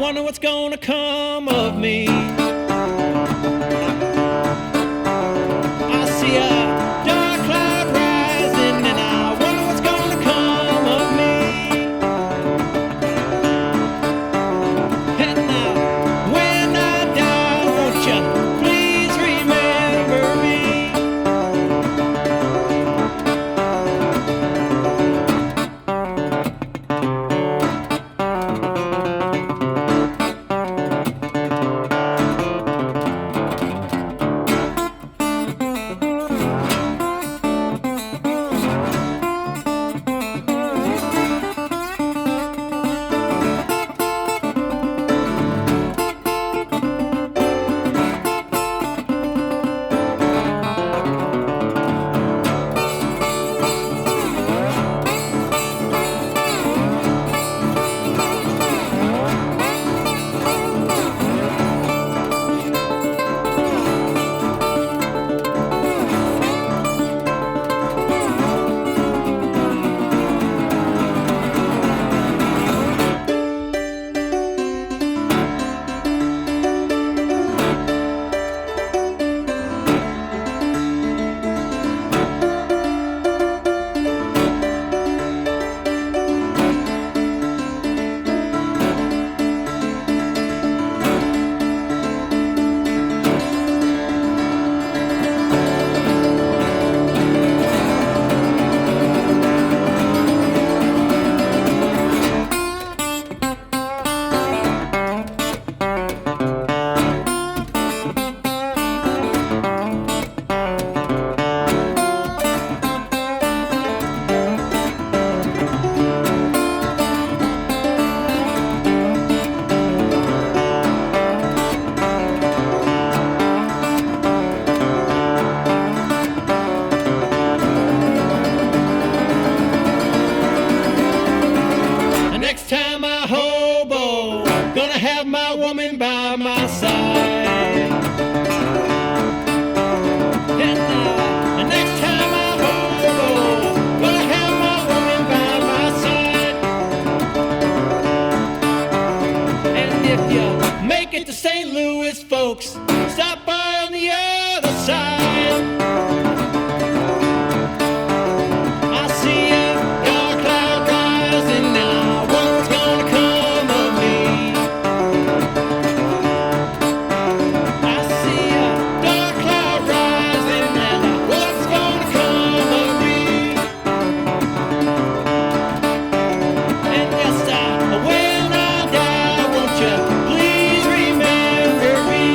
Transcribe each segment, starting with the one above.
wonder what's gonna come of me. I see a dark cloud rising, and I wonder what's gonna come of me. And now, when I die, won't you please remember me? Next time I hobo, gonna have my woman by my side. And next time I hobo, gonna have my woman by my side. And if you make it to St. Louis, folks, stop by on the other side. I see a dark cloud rising now. What's gonna come of me? I see a dark cloud rising now. What's gonna come of me? And yes, when I die, won't you please remember me?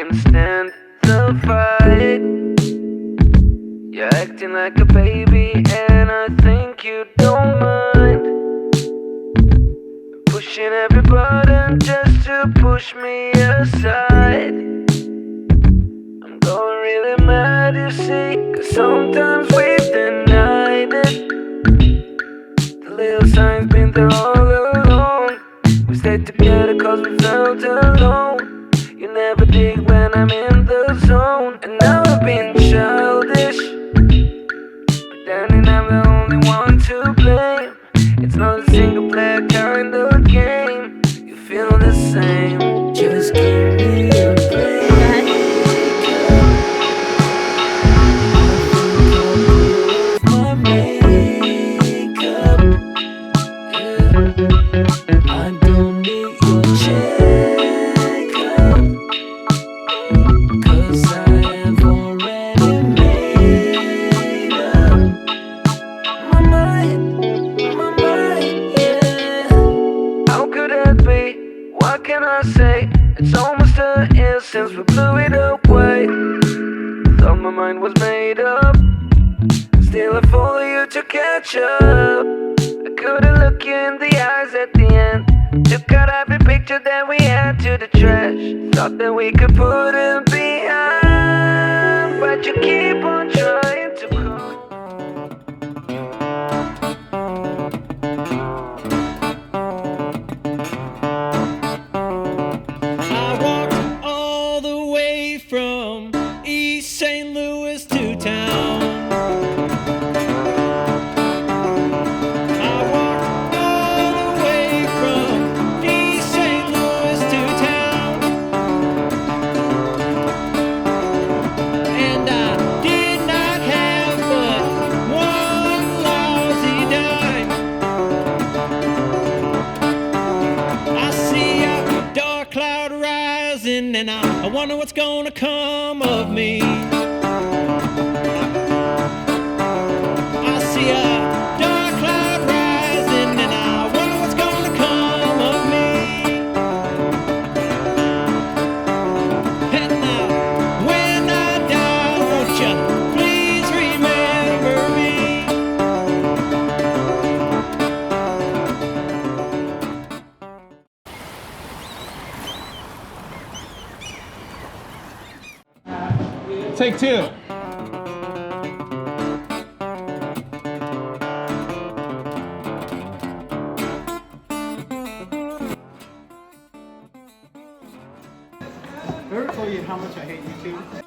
can stand the fight. You're acting like a baby and I think you don't mind. Pushing every button just to push me aside. I'm going really mad, you see, 'cause sometimes we've denied it. The little sign's been there all along. We stayed together 'cause we felt alone. You never dig when I'm in the zone. And now I've been childish, pretending I'm the only one to blame. It's not a single player kind of game. You feel the same. Just give me a break. My makeup, yeah. I don't need your checkup, 'cause I have already made up my mind, yeah. How could that be? What can I say? It's almost a year since we blew it away. Thought my mind was made up, still I follow you to catch up. I couldn't look you in the eyes at the end. Took out every picture that we had to the trash. Thought that we could put it behind, but you keep on trying to call. I walked all the way from East St. Louis to town. I walked all the way from East St. Louis to town. And I did not have but one lousy dime. I see a dark cloud rising, and I wonder what's gonna come of me. I see a dark cloud rising, and I wonder what's gonna come of me. And now, when I die, won't you please remember me? Take two. Ever told you how much I hate YouTube?